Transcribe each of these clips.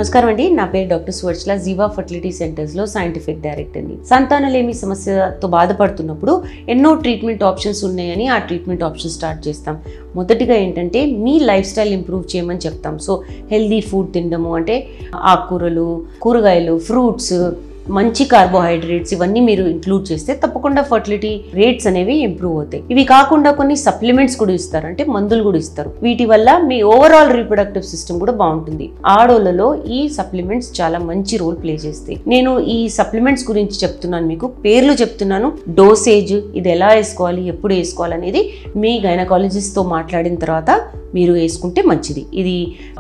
నమస్కారం అండి. నా పేరు డాక్టర్ సువర్చల, జీవా ఫర్టిలిటీ సెంటర్స్ లో సైంటిఫిక్ డైరెక్టర్ని. సంతానలేమి సమస్యతో బాధపడుతున్నప్పుడు ఎన్నో ట్రీట్మెంట్ ఆప్షన్స్ ఉన్నాయని ఆ ట్రీట్మెంట్ ఆప్షన్ స్టార్ట్ చేస్తాం. మొదటిగా ఏంటంటే మీ లైఫ్ స్టైల్ ఇంప్రూవ్ చేయమని చెప్తాం. సో హెల్దీ ఫుడ్ తినడము అంటే ఆకుకూరలు, కూరగాయలు, ఫ్రూట్స్, మంచి కార్బోహైడ్రేట్స్ ఇవన్నీ మీరు ఇంక్లూడ్ చేస్తే తప్పకుండా ఫర్టిలిటీ రేట్స్ అనేవి ఇంప్రూవ్ అవుతాయి. ఇవి కాకుండా కొన్ని సప్లిమెంట్స్ కూడా ఇస్తారు, అంటే మందులు కూడా ఇస్తారు. వీటి వల్ల మీ ఓవరాల్ రీప్రొడక్టివ్ సిస్టమ్ కూడా బాగుంటుంది. ఆడోళ్ళలో ఈ సప్లిమెంట్స్ చాలా మంచి రోల్ ప్లే చేస్తాయి. నేను ఈ సప్లిమెంట్స్ గురించి చెప్తున్నాను, మీకు పేర్లు చెప్తున్నాను. డోసేజ్, ఇది ఎలా వేసుకోవాలి, ఎప్పుడు వేసుకోవాలి అనేది మీ గైనకాలజిస్ట్ తో మాట్లాడిన తర్వాత మీరు వేసుకుంటే మంచిది. ఇది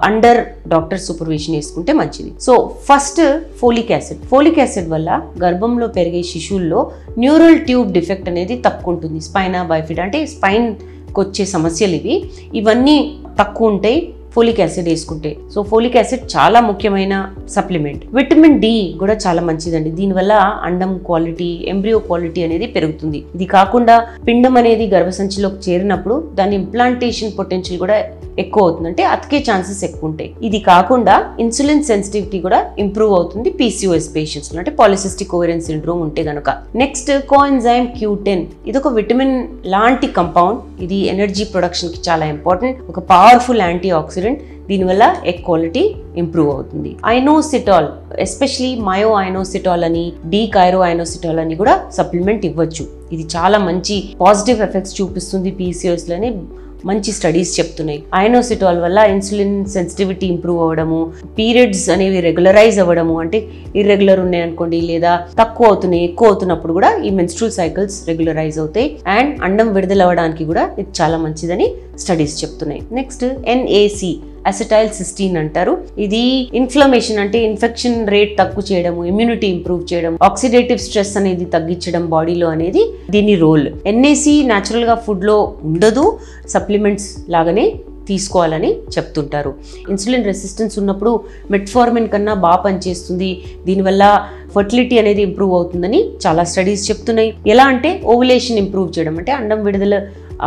అండర్ డాక్టర్ సూపర్విజన్ వేసుకుంటే మంచిది. So first folic acid. Folic acid వల్ల గర్భంలో పెరిగే శిశువుల్లో న్యూరల్ ట్యూబ్ డిఫెక్ట్ అనేది తక్కువ ఉంటుంది. స్పైనా బైఫిడా అంటే స్పైన్కి వచ్చే సమస్యలు ఇవన్నీ తక్కువ ఉంటాయి ఫోలిక్ యాసిడ్ వేసుకుంటే. సో ఫోలిక్ యాసిడ్ చాలా ముఖ్యమైన సప్లిమెంట్. విటమిన్ డి కూడా చాలా మంచిదండి. దీనివల్ల అండం క్వాలిటీ, ఎంబ్రియో క్వాలిటీ అనేది పెరుగుతుంది. ఇది కాకుండా పిండం అనేది గర్భసంచిలోకి చేరినప్పుడు దాని ఇంప్లాంటేషన్ పొటెన్షియల్ కూడా ఎక్కువ అవుతుంది, అంటే అతికే ఛాన్సెస్ ఎక్కువ ఉంటాయి. ఇది కాకుండా ఇన్సులిన్ సెన్సిటివిటీ కూడా ఇంప్రూవ్ అవుతుంది PCOS పేషెంట్స్ లో, అంటే పాలిసిస్టిక్ ఓవేరియన్ సిండ్రోమ్ ఉంటే గనుక. Next coenzyme Q10. ఇది ఒక విటమిన్ లాంటి కంపౌండ్. ఇది ఎనర్జీ ప్రొడక్షన్ కి చాలా ఇంపార్టెంట్. ఒక పవర్ఫుల్ యాంటీ ఆక్సిడెంట్. దీనివల్ల ఎగ్ క్వాలిటీ ఇంప్రూవ్ అవుతుంది. ఐనోసిటాల్, ఎస్పెషలీ మయో ఐనోసిటాల్ అని, డీకైరో ఐనోసిటాల్ అని కూడా సప్లిమెంట్ ఇవ్వచ్చు. ఇది చాలా మంచి పాజిటివ్ ఎఫెక్ట్స్ చూపిస్తుంది PCOS లోనే మంచి స్టడీస్ చెప్తున్నాయి. ఐనోసిటాల్ వల్ల ఇన్సులిన్ సెన్సిటివిటీ ఇంప్రూవ్ అవ్వడము, పీరియడ్స్ అనేవి రెగ్యులరైజ్ అవ్వడము, అంటే ఇర్రెగ్యులర్ ఉన్నాయి అనుకోండి లేదా తక్కువ అవుతున్నాయి, ఎక్కువ అవుతున్నప్పుడు కూడా ఈ మెన్స్ట్రువల్ సైకిల్స్ రెగ్యులరైజ్ అవుతాయి. అండ్ అండం విడుదల అవ్వడానికి కూడా ఇది చాలా మంచిదని స్టడీస్ చెప్తున్నాయి. నెక్స్ట్ NAC, అసిటైల్ సిస్టీన్ అంటారు. ఇది ఇన్ఫ్లమేషన్ అంటే ఇన్ఫెక్షన్ రేట్ తక్కువ చేయడము, ఇమ్యూనిటీ ఇంప్రూవ్ చేయడం, ఆక్సిడేటివ్ స్ట్రెస్ అనేది తగ్గించడం బాడీలో అనేది దీని రోల్. NAC న్యాచురల్ గా ఫుడ్ లో ఉండదు, సప్లిమెంట్స్ లాగానే తీసుకోవాలని చెప్తుంటారు. ఇన్సులిన్ రెసిస్టెన్స్ ఉన్నప్పుడు మెట్ఫార్మిన్ కన్నా బాగా పనిచేస్తుంది. దీనివల్ల ఫర్టిలిటీ అనేది ఇంప్రూవ్ అవుతుందని చాలా స్టడీస్ చెప్తున్నాయి. ఎలా అంటే ఓవులేషన్ ఇంప్రూవ్ చేయడం, అంటే అండం విడుదల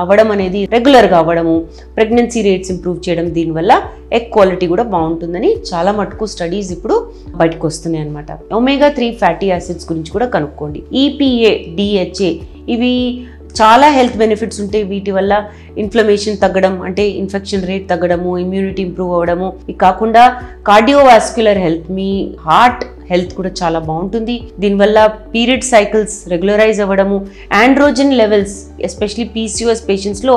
అవ్వడం అనేది రెగ్యులర్గా అవ్వడము, ప్రెగ్నెన్సీ రేట్స్ ఇంప్రూవ్ చేయడం, దీనివల్ల ఎగ్ క్వాలిటీ కూడా బాగుంటుందని చాలా మటుకు స్టడీస్ ఇప్పుడు బయటకు వస్తున్నాయి అనమాట. ఒమేగా-3 ఫ్యాటీ యాసిడ్స్ గురించి కూడా కనుక్కోండి. EPA, DHA ఇవి చాలా హెల్త్ బెనిఫిట్స్ ఉంటాయి. వీటి వల్ల ఇన్ఫ్లమేషన్ తగ్గడం, అంటే ఇన్ఫెక్షన్ రేట్ తగ్గడము, ఇమ్యూనిటీ ఇంప్రూవ్ అవ్వడము. ఇది కాకుండా కార్డియోవాస్క్యులర్ హెల్త్, మీ హార్ట్ హెల్త్ కూడా చాలా బాగుంటుంది. దీనివల్ల పీరియడ్ సైకిల్స్ రెగ్యులరైజ్ అవ్వడము, ఆండ్రోజన్ లెవెల్స్, ఎస్పెషలీ PCOS పేషెంట్స్లో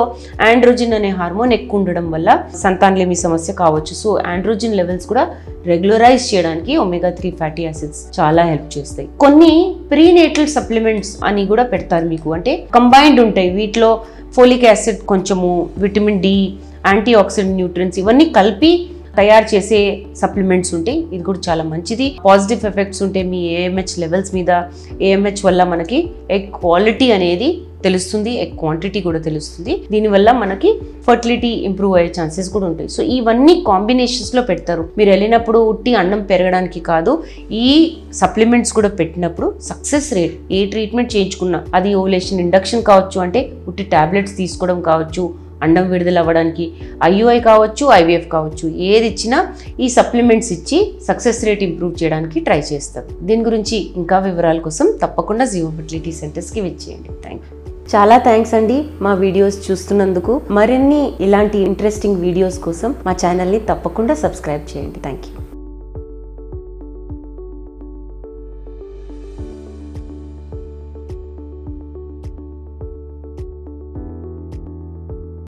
ఆండ్రోజన్ అనే హార్మోన్ ఎక్కువ ఉండడం వల్ల సంతానలేమి సమస్య కావచ్చు. సో ఆండ్రోజన్ లెవెల్స్ కూడా రెగ్యులరైజ్ చేయడానికి ఒమేగా-3 ఫ్యాటీ యాసిడ్స్ చాలా హెల్ప్ చేస్తాయి. కొన్ని ప్రీనేటల్ సప్లిమెంట్స్ అని కూడా పెడతారు మీకు, అంటే కంబైన్డ్ ఉంటాయి. వీటిలో ఫోలిక్ యాసిడ్, కొంచెము vitamin D, antioxidant nutrients ఇవన్నీ కలిపి తయారు చేసే సప్లిమెంట్స్ ఉంటాయి. ఇది కూడా చాలా మంచిది. పాజిటివ్ ఎఫెక్ట్స్ ఉంటాయి మీ AMH లెవెల్స్ మీద. AMH వల్ల మనకి ఎగ్ క్వాలిటీ అనేది తెలుస్తుంది, ఎగ్ క్వాంటిటీ కూడా తెలుస్తుంది. దీనివల్ల మనకి ఫర్టిలిటీ ఇంప్రూవ్ అయ్యే ఛాన్సెస్ కూడా ఉంటాయి. సో ఇవన్నీ కాంబినేషన్స్లో పెడతారు. మీరు వెళ్ళినప్పుడు ఉట్టి అన్నం పెరగడానికి కాదు, ఈ సప్లిమెంట్స్ కూడా పెట్టినప్పుడు సక్సెస్ రేట్, ఏ ట్రీట్మెంట్ చేయించుకున్నా, అది ఓవులేషన్ ఇండక్షన్ కావచ్చు, అంటే ఉట్టి టాబ్లెట్స్ తీసుకోవడం కావచ్చు, అండం విడుదల అవ్వడానికి IUI కావచ్చు, IVF కావచ్చు, ఏది ఇచ్చినా ఈ సప్లిమెంట్స్ ఇచ్చి సక్సెస్ రేట్ ఇంప్రూవ్ చేయడానికి ట్రై చేస్తారు. దీని గురించి ఇంకా వివరాల కోసం తప్పకుండా జీవా ఫర్టిలిటీ సెంటర్స్కి విచ్చేయండి. Thank you. చాలా థ్యాంక్స్ అండి మా వీడియోస్ చూస్తున్నందుకు. మరిన్ని ఇలాంటి ఇంట్రెస్టింగ్ వీడియోస్ కోసం మా ఛానల్ని తప్పకుండా సబ్స్క్రైబ్ చేయండి. Thank you.